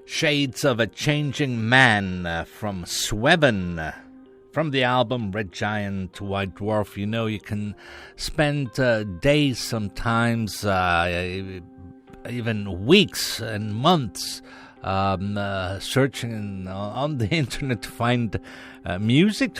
Shades of a Changing Man from Sweven. From the album Red Giant to White Dwarf. You know, you can spend days sometimes, even weeks and months searching on the internet to find music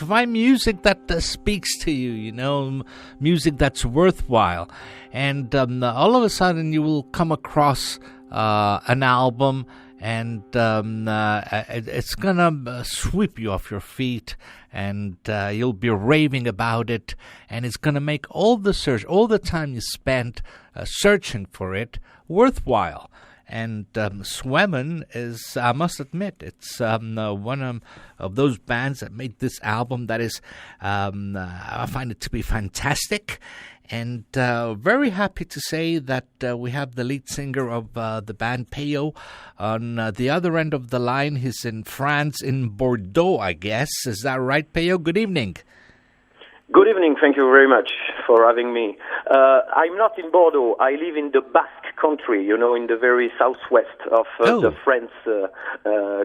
that speaks to you, you know, music that's worthwhile. And all of a sudden you will come across an album, and it's gonna sweep you off your feet, and you'll be raving about it, and it's gonna make all the time you spent searching for it worthwhile. And Sweven is, I must admit, it's one of those bands that made this album that is, I find it to be fantastic. And very happy to say that we have the lead singer of the band, Peyo, on the other end of the line. He's in France, in Bordeaux, I guess. Is that right, Peyo? Good evening. Good evening. Thank you very much for having me. I'm not in Bordeaux. I live in the Basque country, you know, in the very southwest of the French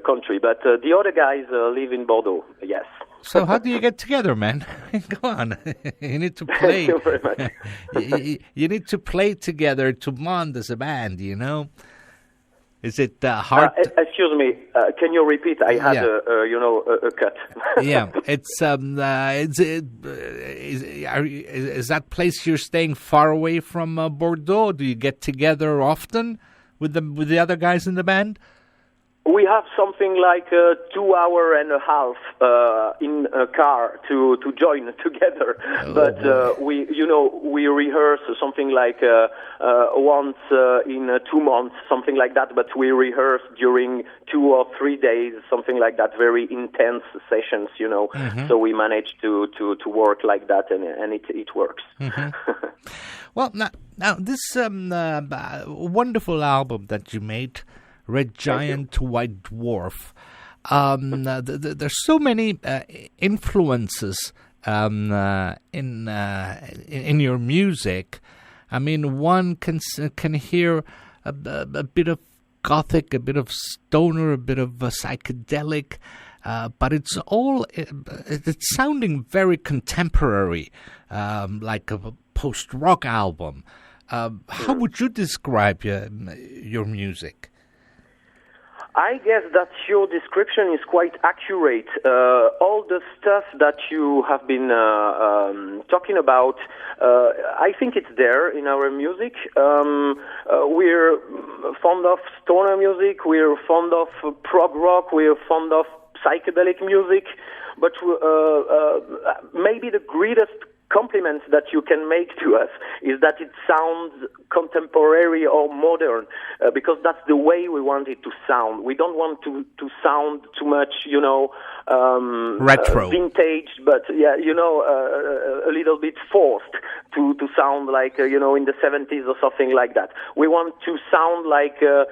country. But the other guys live in Bordeaux, yes. So how do you get together, man? Go on. You need to play. Thank you very much. You need to play together to bond as a band, you know? Is it hard? Excuse me. Can you repeat? I had a cut. Yeah, it's is that place you're staying far away from Bordeaux? Do you get together often with the other guys in the band? We have something like 2 hour and a half in a car to join together, but we rehearse something like once in 2 months, something like that. But we rehearse during 2 or 3 days, something like that. Very intense sessions, you know. Mm-hmm. So we manage to work like that, and it works. Mm-hmm. Well, now this wonderful album that you made, Red Giant to White Dwarf. There's so many influences in your music. I mean, one can hear a bit of gothic, a bit of stoner, a bit of psychedelic, but it's sounding very contemporary, like a post-rock album. How would you describe your music? I guess that your description is quite accurate. All the stuff that you have been talking about, I think it's there in our music. We're fond of stoner music, we're fond of prog rock, we're fond of psychedelic music, but maybe the greatest compliment that you can make to us is that it sounds contemporary or modern, because that's the way we want it to sound. We don't want to sound too much, you know, retro, vintage, but a little bit forced to sound like in the 70s or something like that. We want to sound like a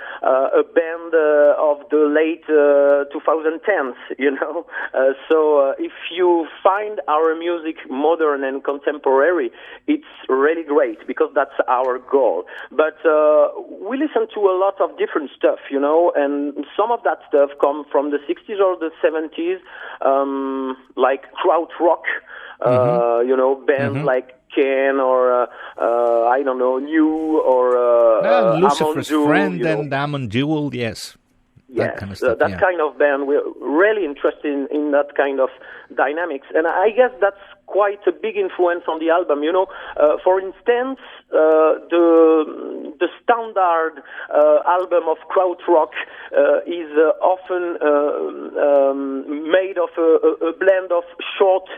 band of the late 2010s, you know. So if you find our music modern and contemporary, it's really great, because that's our goal. But we listen to a lot of different stuff, you know, and some of that stuff come from the 60s or the 70s, like krautrock, bands like Ken or I don't know, New or Lucifer's Amon Friend Duel, and Amon Duel, yes. Yes, kind of stuff, that kind of band. We're really interested in that kind of dynamics, and I guess that's quite a big influence on the album. You know, for instance, the standard album of krautrock is often made of a blend of short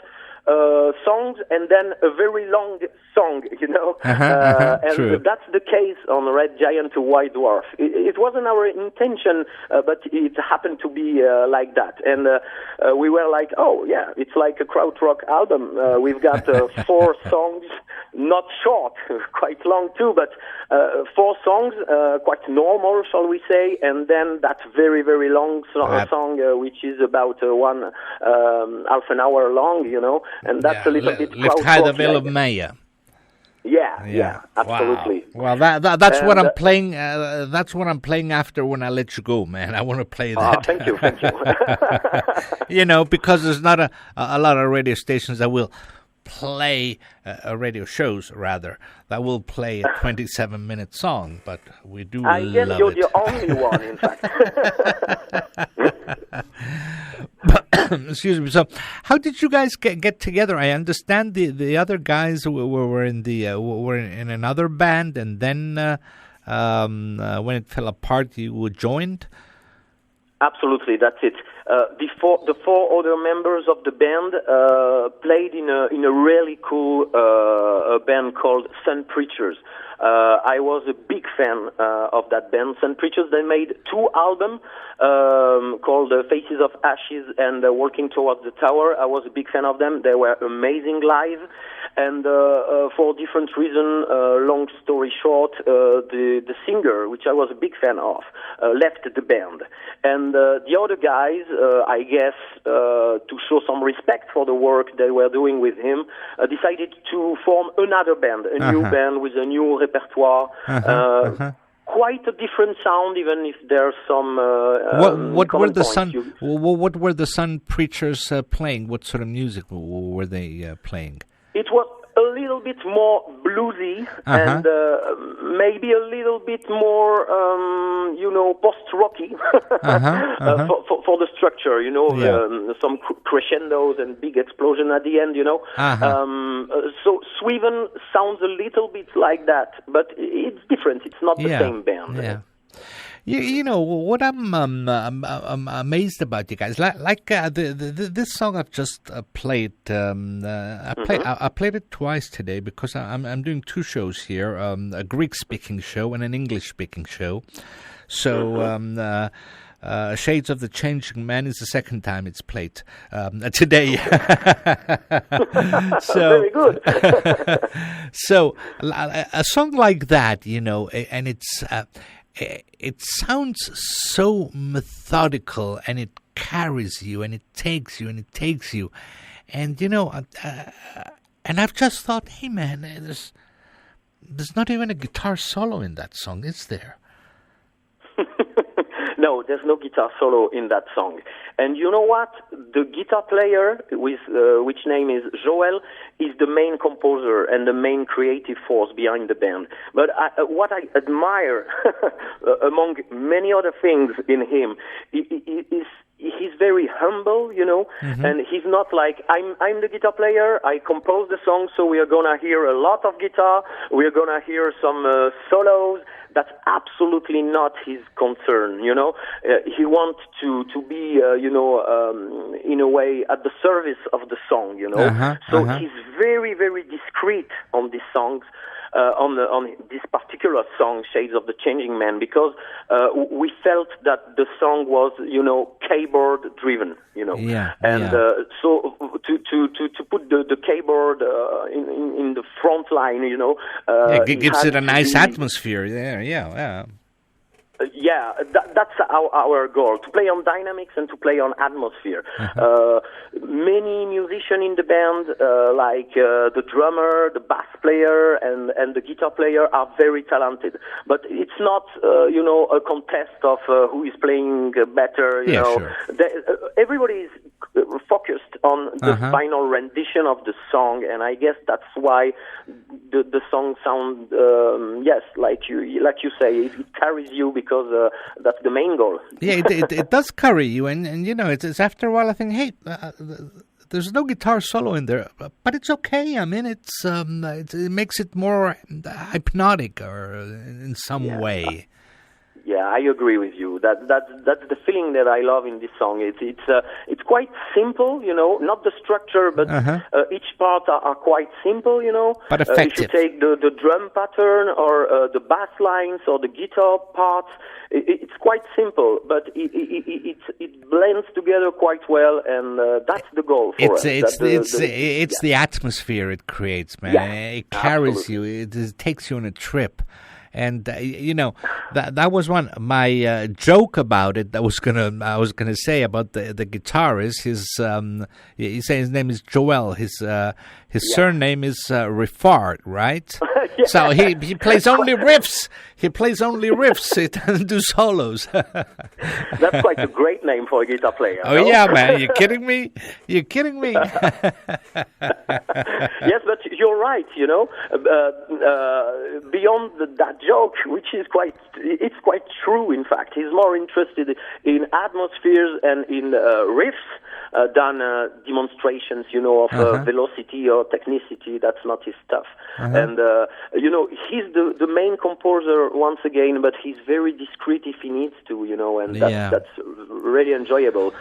songs and then a very long song, you know. And true. That's the case on Red Giant to White Dwarf. It wasn't our intention, but it happened to be like that. And we were like, oh, yeah, it's like a krautrock album. We've got 4 songs, not short, quite long too, but 4 songs, quite normal, shall we say, and then that very, very long song, which is about half an hour long, you know. And that's a little bit Lift High the Veil of Maya. Yeah, absolutely. Wow. Well, that's what I'm playing. That's what I'm playing after when I let you go, man. I want to play that. Thank you. Because there's not a lot of radio stations that will play radio shows rather that will play a 27-minute song, but we do. I guess you're the only one, in fact. Excuse me. So, how did you guys get together? I understand the other guys were in were in another band, and then when it fell apart, you joined. Absolutely, that's it. The four other members of the band played in a really cool band called Sun Preachers. I was a big fan of that band, Sun Preachers. They made 2 albums called Faces of Ashes and Walking Towards the Tower. I was a big fan of them. They were amazing live. And for different reasons, long story short, the singer, which I was a big fan of, left the band. And the other guys, I guess, to show some respect for the work they were doing with him, decided to form another band, a new band with a new repertoire. Quite a different sound, even if there's some. What were the Sun Preachers playing? What sort of music were they playing? It was a little bit more bluesy and maybe a little bit more, post-rocky for the structure, some crescendos and big explosion at the end, So Sweven sounds a little bit like that, but it's different. It's not the same band. Yeah. You know what I'm amazed about you guys. This song I've just played. I played it twice today because I'm doing 2 shows here: a Greek-speaking show and an English-speaking show. So Shades of the Changing Man is the second time it's played today. So very good. So a song like that, and it's. It sounds so methodical, and it carries you, and it takes you, and it takes you. And, and I've just thought, hey, man, there's not even a guitar solo in that song, is there? No, there's no guitar solo in that song. And you know what? The guitar player, which name is Joel, is the main composer and the main creative force behind the band. But what I admire, among many other things in him, is he's very humble, and he's not like, I'm the guitar player, I compose the song, so we are going to hear a lot of guitar, we are going to hear some solos. That's absolutely not his concern, He wants to be, in a way, at the service of the song, So he's very, very discreet on these songs. On this particular song, Shades of the Changing Man, because we felt that the song was, keyboard driven, so to put the keyboard in the front line, it gives it a nice atmosphere. Yeah. That's our goal, to play on dynamics and to play on atmosphere. Many musicians in the band, like the drummer, the bass player, and the guitar player are very talented. But it's not, a contest of who is playing better. Sure. Everybody is focused on the final rendition of the song, and I guess that's why the song sounds, like you say, it carries you because that's the main goal. Yeah, it does carry you, and it's after a while I think, hey, there's no guitar solo in there, but it's okay. I mean, it makes it more hypnotic or in some way. Yeah, I agree with you. That's the feeling that I love in this song. It's quite simple, not the structure, but each part are quite simple, But effective. If you take the drum pattern or the bass lines or the guitar parts, it's quite simple, but it blends together quite well, and that's the goal for us. It's the atmosphere it creates, man. Yeah, it carries you. It takes you on a trip. And that was one. My joke about it. I was gonna say about the guitarist. He say his name is Joel. His surname is Riffard, right? Yeah. So he plays only riffs. He plays only riffs. He doesn't do solos. That's quite a great name for a guitar player. Oh, no? yeah, man. You're kidding me? You're kidding me? Yes, but you're right, beyond that joke, which is quite true, in fact. He's more interested in atmospheres and in riffs than demonstrations, of velocity or technicity. That's not his stuff. And, he's the main composer once again, but he's very discreet if he needs to, and that's really enjoyable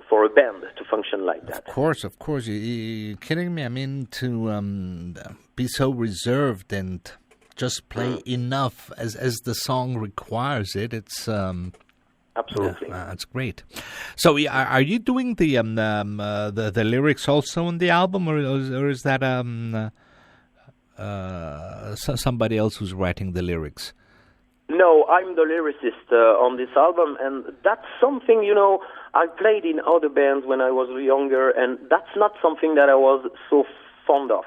for a band to function like that. Of course. You're kidding me? I mean, to be so reserved and just play enough as the song requires it. It's absolutely that's great. So, are you doing the lyrics also on the album, or is that somebody else who's writing the lyrics? No, I'm the lyricist on this album, and that's something, I played in other bands when I was younger, and that's not something that I was so fond of,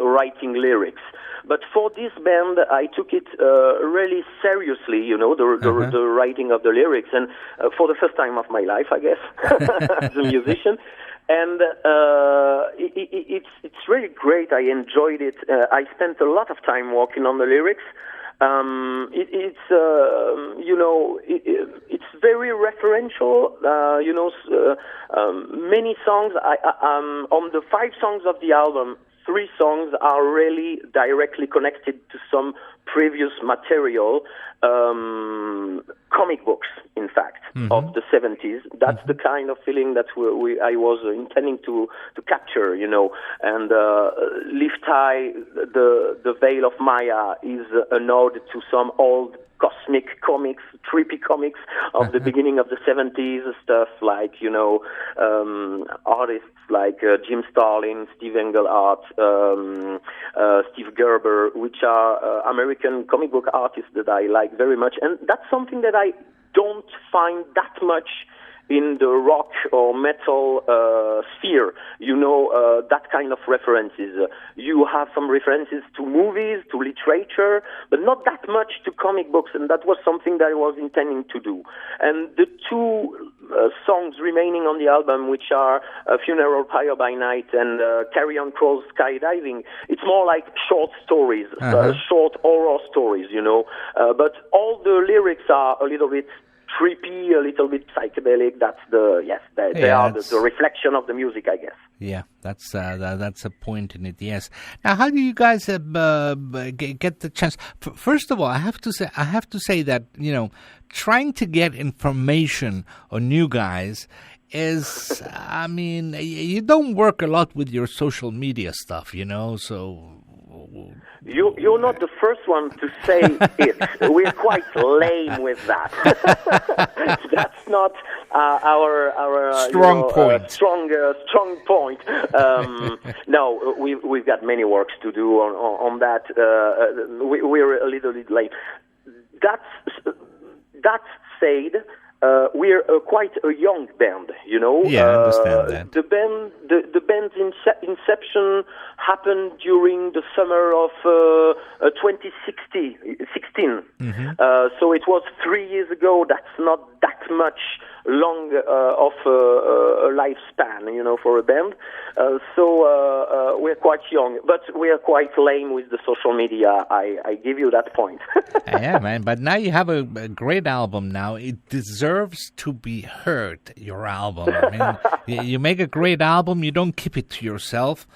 writing lyrics. But for this band, I took it really seriously, the writing of the lyrics, and for the first time of my life, I guess, as a musician. And it's really great. I enjoyed it. I spent a lot of time working on the lyrics. It's very referential. Many songs. On the 5 songs of the album, 3 songs are really directly connected to some previous material, comic books, in fact, of the 70s. That's the kind of feeling that I was intending to capture, And Lift High, the Veil of Maya is a nod to some old cosmic comics, trippy comics of the beginning of the 70s, stuff like, artists like Jim Starlin, Steve Englehart, Steve Gerber, which are American comic book artists that I like very much. And that's something that I don't find that much in the rock or metal sphere, that kind of references. You have some references to movies, to literature, but not that much to comic books, and that was something that I was intending to do. And the 2 songs remaining on the album, which are Funeral Pyre by Night and Carry On Crows Skydiving, it's more like short stories, short horror stories, but all the lyrics are a little bit trippy, a little bit psychedelic. That's they are the reflection of the music, I guess. Yeah, that's a point in it. Yes. Now, how do you guys get the chance? First of all, I have to say that trying to get information on you guys is, I mean, you don't work a lot with your social media stuff, so. You're not the first one to say it. We're quite lame with that. That's not our strong point. Strong point. No, we've got many works to do on that. We're a little bit late. That said, we're quite a young band, Yeah, I understand that. The band's inception happened during the summer of 2016. So it was 3 years ago. That's not that much long of a lifespan, for a band. So we're quite young, but we are quite lame with the social media. I give you that point. Yeah, man. But now you have a great album now. It deserves to be heard, your album. I mean, you make a great album. You don't keep it to yourself.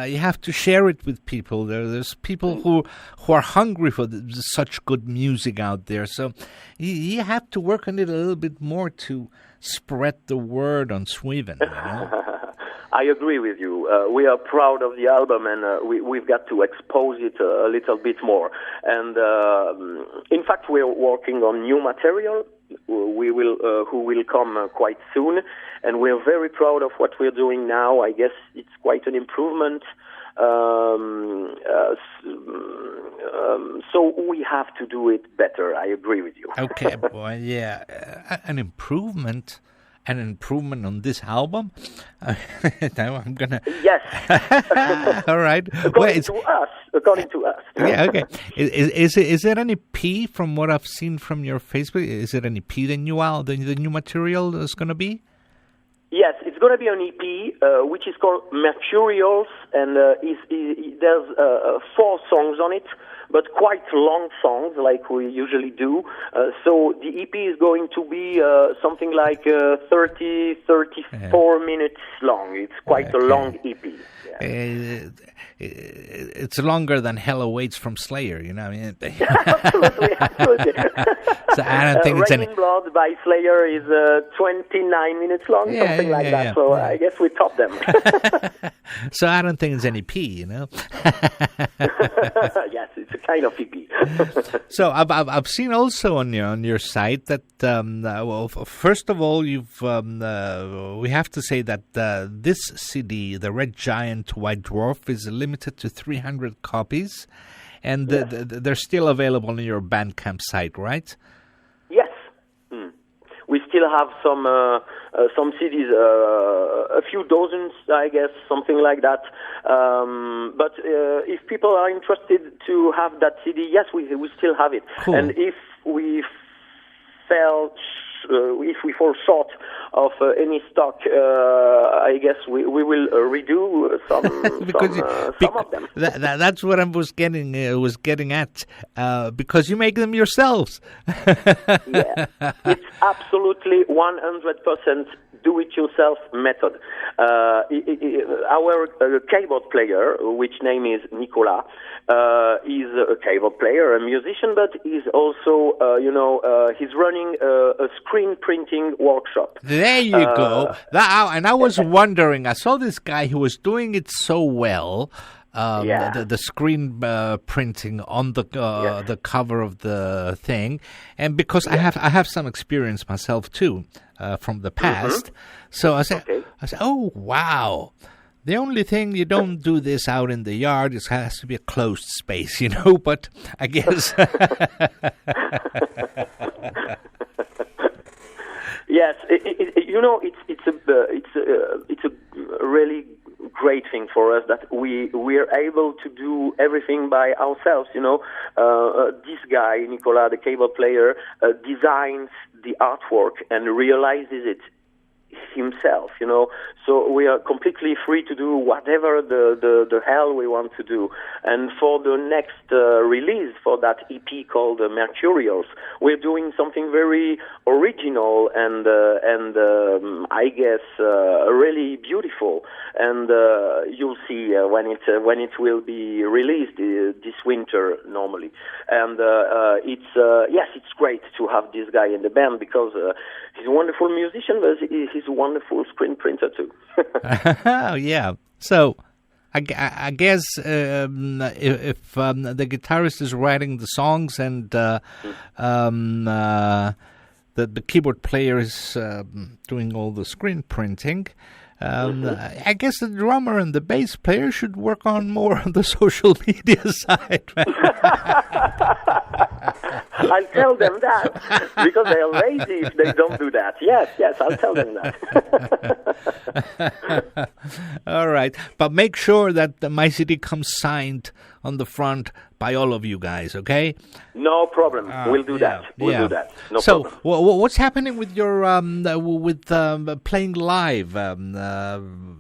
You have to share it with people. There's people who are hungry for such good music out there. So you have to work on it a little bit more to spread the word on Sweven. I agree with you. We are proud of the album, and we've got to expose it a little bit more. And in fact, we're working on new material who will come quite soon, and we're very proud of what we're doing now. I guess it's quite an improvement. So we have to do it better. I agree with you. Okay, boy, yeah, an improvement. An improvement on this album? Now I'm gonna. Yes. All right. According to us. Yeah. Okay. Is there any P from what I've seen from your Facebook? Is it an EP? The new material is gonna be? Yes, it's going to be an EP, which is called Mercurials, and there's 4 songs on it, but quite long songs, like we usually do. So the EP is going to be something like 34 minutes long. It's quite a long EP. Yeah. It's longer than Hell Awaits from Slayer, you know. I mean, absolutely. So I don't think it's Raining Blood by Slayer is 29 minutes long, something like that. So I guess we top them. So I don't think it's an EP, you know. Yes, it's a kind of EP. So I've seen also on your site that well, first of all, you've we have to say that this CD, the Red Giant White Dwarf, is limited to 300 copies, and yes. They're still available on your Bandcamp site, right? Yes. We still have some CDs, a few dozens, I guess, something like that. But if people are interested to have that CD, yes, we still have it. Cool. And if we fall short of any stock, I guess we will redo some of them. That's what I was getting at, because you make them yourselves. Yeah, it's absolutely 100% do-it-yourself method. Our keyboard player, which name is Nicolas, is a keyboard player, a musician, but he's also, he's running a screen printing workshop. There you go. And I was wondering, I saw this guy who was doing it so well. The screen printing on the cover of the thing, and because I have some experience myself too from the past, so I said, oh wow. The only thing, you don't do this out in the yard. It has to be a closed space, you know. But I guess. Yes, it's a really great thing for us that we're able to do everything by ourselves. You know, this guy Nicolas, the keyboard player, designs the artwork and realizes it himself, you know, so we are completely free to do whatever the hell we want to do. And for the next release for that EP called Mercurials, we're doing something very original and I guess really beautiful. And you'll see when it will be released this winter normally. And it's great to have this guy in the band because he's a wonderful musician, but he's a wonderful screen printer too. Oh yeah. So I guess if the guitarist is writing the songs and the keyboard player is doing all the screen printing, I guess the drummer and the bass player should work on more on the social media side. I'll tell them that because they are lazy if they don't do that. Yes, I'll tell them that. All right, but make sure that the My CD comes signed on the front by all of you guys, okay? No problem. We'll do that. We'll do that. No problem. So, what's happening with your playing live?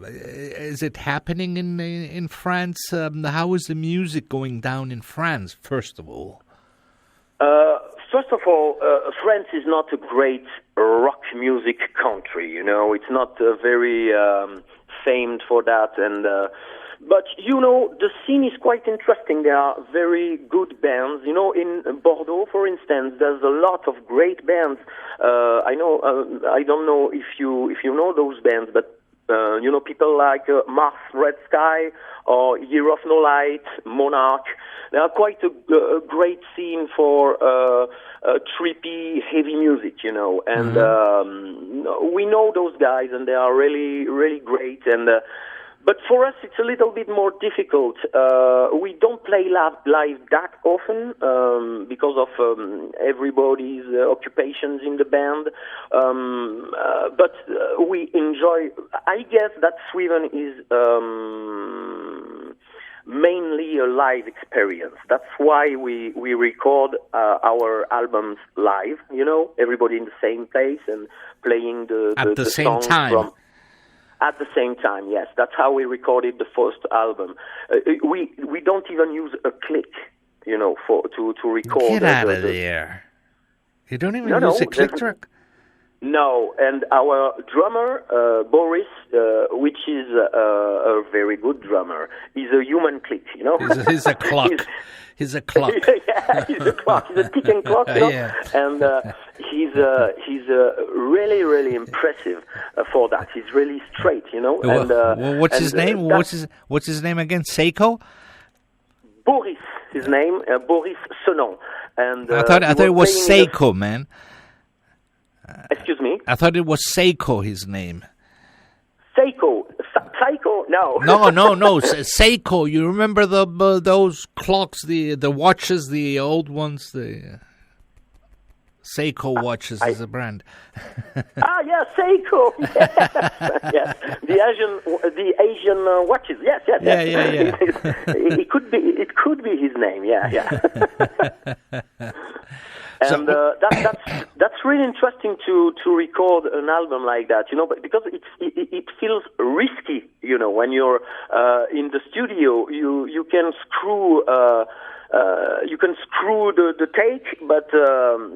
Is it happening in France? How is the music going down in France? First of all. First of all, France is not a great rock music country. You know, it's not very famed for that, and. But, you know, the scene is quite interesting. There are very good bands. You know, in Bordeaux, for instance, there's a lot of great bands. I don't know if you know those bands, but People like Mars Red Sky or Year of No Light, Monarch. They are quite a great scene for trippy, heavy music, and we know those guys, and they are really, really great. And but for us, it's a little bit more difficult. We don't play live that often because of everybody's occupations in the band. But we enjoy. I guess that Sweven is mainly a live experience. That's why we record our albums live. Everybody in the same place and playing the same songs time. At the same time, yes. That's how we recorded the first album. We don't even use a click, to record. Get out of there! You don't even use a click track. No, and our drummer Boris, which is a very good drummer, is a human click. He's a clock. He's a clock. Yeah, he's a clock. He's a ticking clock. Yeah. And he's really, really impressive for that. He's really straight, And what's his name? What's his name again? Seiko? Boris. His name Boris Sonon. And I thought it was Seiko, man. Excuse me? I thought it was Seiko, his name. Seiko? Psycho? No. No. Seiko. You remember those clocks, the watches, the old ones, the Seiko watches is a brand. Yeah, Seiko. Yes. The Asian watches. Yes. Yeah. It could be his name. Yeah. And that's really interesting to record an album like that, but because it feels risky, when you're in the studio, you can screw the take, but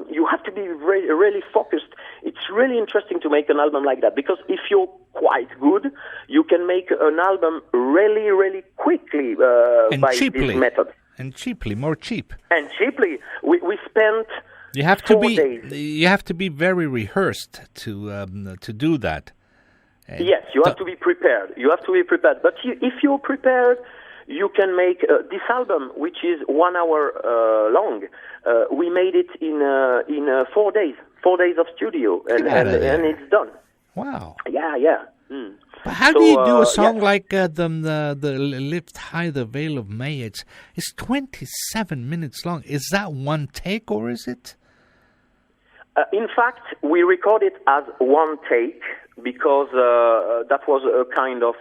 you have to be really focused. It's really interesting to make an album like that, because if you're quite good, you can make an album really, really quickly by this method. And cheaply, more cheap. And cheaply, we spent. You have to be very rehearsed to do that. And yes, you have to be prepared. But if you're prepared, you can make this album, which is 1 hour long. We made it in 4 days. 4 days of studio, and it's done. Wow. Yeah. Mm. But how do you do a song like the Lift High the Veil of May? It's 27 minutes long. Is that one take, or is it? In fact, we record it as one take because that was a kind of,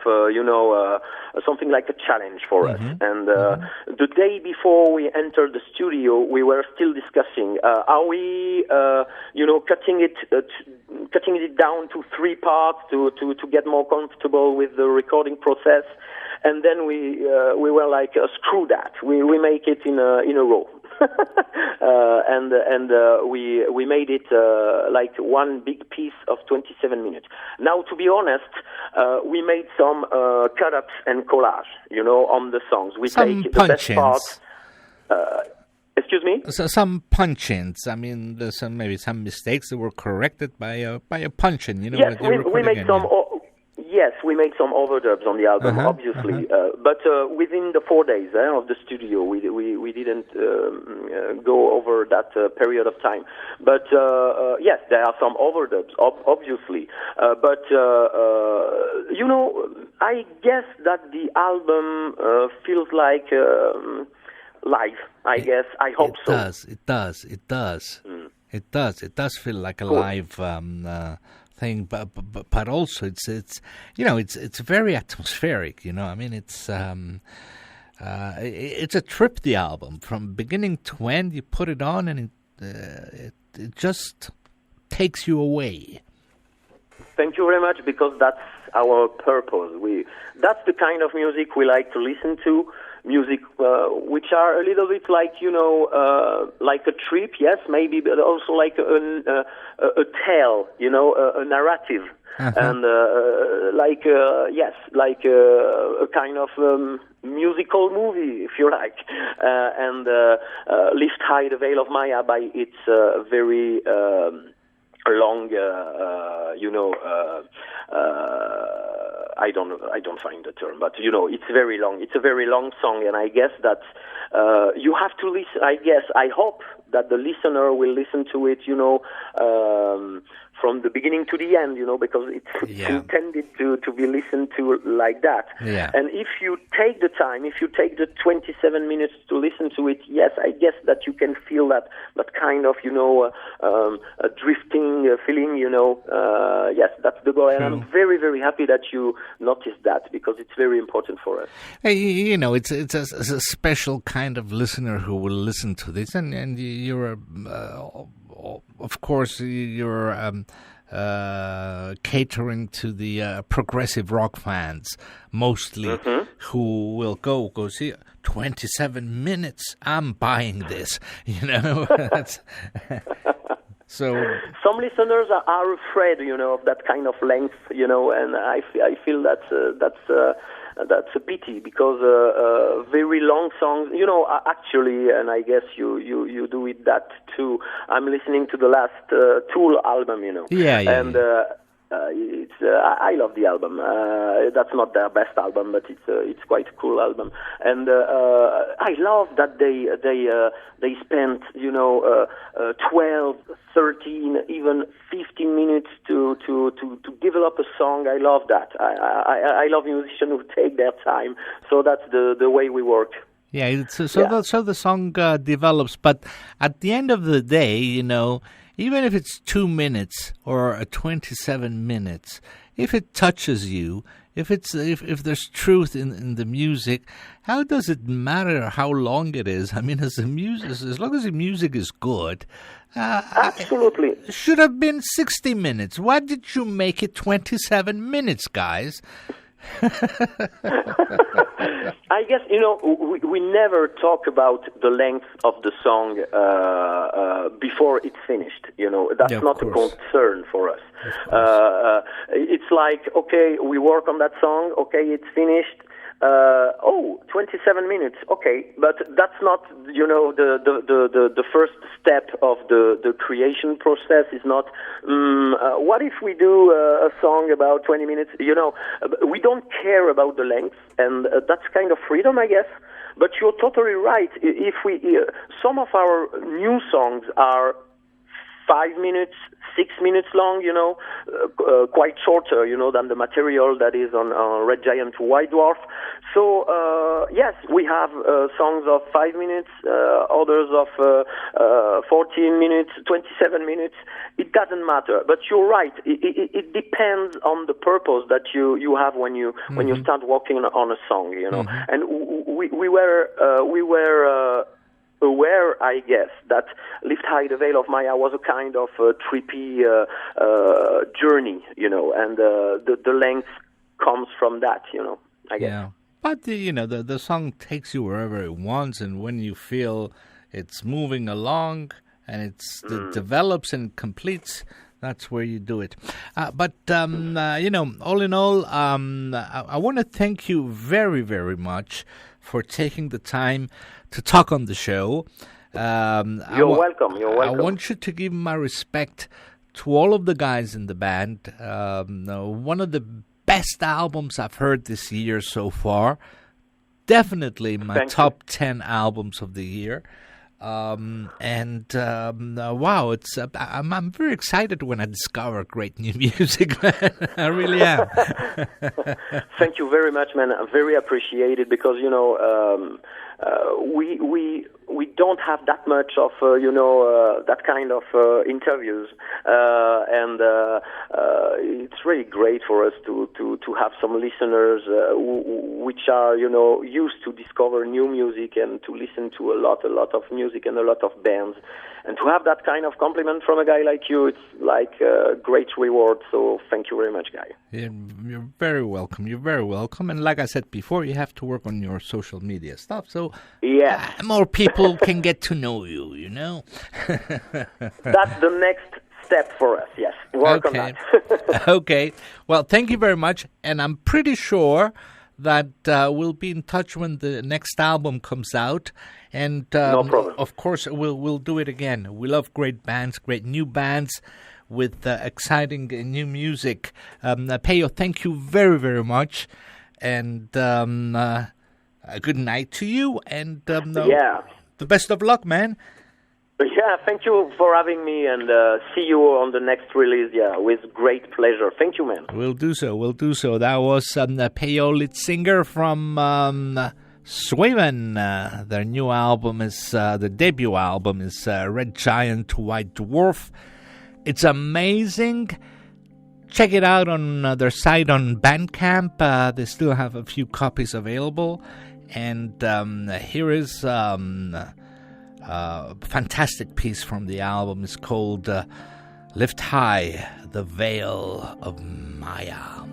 something like a challenge for us. And the day before we entered the studio, we were still discussing: are we, cutting it down to 3 parts to get more comfortable with the recording process? And then we were like, screw that. We make it in a row. and we made it like one big piece of 27 minutes. Now, to be honest, we made some cut-ups and collage, on the songs. We some take the best parts. Excuse me? So some punch-ins. I mean, there's maybe some mistakes that were corrected by a punch-in. Yes, we made some. Yes, we made some overdubs on the album, obviously, but within the 4 days of the studio, we didn't go over that period of time. But yes, there are some overdubs, obviously. But I guess that the album feels like live. I guess. I hope so. It does. It does feel like a live thing, but also it's very atmospheric. I mean, it's a trip. The album from beginning to end, you put it on and it just takes you away. Thank you very much, because that's our purpose. That's the kind of music we like to listen to. Music which are a little bit like like a trip, yes, maybe, but also like a tale, a narrative, and like a kind of musical movie, if you like. And Lift High the Veil of Maya by its very long, I don't find the term, but it's very long. It's a very long song, and I guess that you have to listen. I hope that the listener will listen to it, from the beginning to the end, because it's intended to be listened to like that. Yeah. And if you take the time, if you take the 27 minutes to listen to it, yes, I guess that you can feel that kind of, a drifting feeling, yes, that's the goal. And I'm very, very happy that you noticed that, because it's very important for us. Hey, it's a special kind of listener who will listen to this, and you're, of course, you're catering to the progressive rock fans mostly, who will go see 27 minutes. I'm buying this, That's, so some listeners are afraid, of that kind of length, and I feel that's a pity, because very long songs, actually, and I guess you do it that too. I'm listening to the last Tool album, Yeah. And I love the album. That's not their best album, but it's quite a cool album. And I love that they spent 12, 13, even 15 minutes to develop a song. I love that. I love musicians who take their time. So that's the way we work. Yeah, so the song develops, but at the end of the day, even if it's 2 minutes or 27 minutes, if it touches you, if there's truth in the music, how does it matter how long it is? I mean, as long as the music is good, absolutely, it should have been 60 minutes. Why did you make it 27 minutes, guys? I guess, we never talk about the length of the song before it's finished. That's not a concern for us. It's like, okay, we work on that song, okay, it's finished. 27 minutes, okay, but that's not, the first step of the creation process is not, what if we do a song about 20 minutes, we don't care about the length, and that's kind of freedom, I guess, but you're totally right. If some of our new songs are 5 minutes, 6 minutes long, quite shorter, than the material that is on Red Giant to White Dwarf. So, yes, we have songs of 5 minutes, others of 14 minutes, 27 minutes. It doesn't matter. But you're right. It depends on the purpose that you have when you start working on a song, And we were aware, I guess, that Lift High the Veil of Maya was a kind of trippy journey, and the length comes from that, I guess. Yeah. But, the song takes you wherever it wants, and when you feel it's moving along and it develops and completes, that's where you do it. But all in all, I want to thank you very, very much for taking the time to talk on the show. You're welcome. I want you to give my respect to all of the guys in the band. One of the best albums I've heard this year so far. Definitely my top 10 albums of the year. Wow, I'm very excited when I discover great new music, man. I really am. Thank you very much, man. I very appreciate it, because we don't have that much of that kind of interviews, and it's really great for us to have some listeners which are used to discover new music and to listen to a lot of music and a lot of bands, and to have that kind of compliment from a guy like you, it's like a great reward. So thank you very much, guy. You're very welcome. You're very welcome. And like I said before, you have to work on your social media stuff, so more people can get to know you, That's the next step for us, yes. Work on that. Okay. Well, thank you very much. And I'm pretty sure that we'll be in touch when the next album comes out. And no problem. Of course, we'll do it again. We love great bands, great new bands. with exciting new music. Peyo, thank you very, very much. And good night to you. And the best of luck, man. Yeah, thank you for having me, and see you on the next release, with great pleasure. Thank you, man. We'll do so. That was Peyo, lead singer from Sweven. Their new album is, the debut album is Red Giant, White Dwarf. It's amazing. Check it out on their site on Bandcamp. They still have a few copies available. And here is a fantastic piece from the album. It's called Lift High, the Veil of Maya.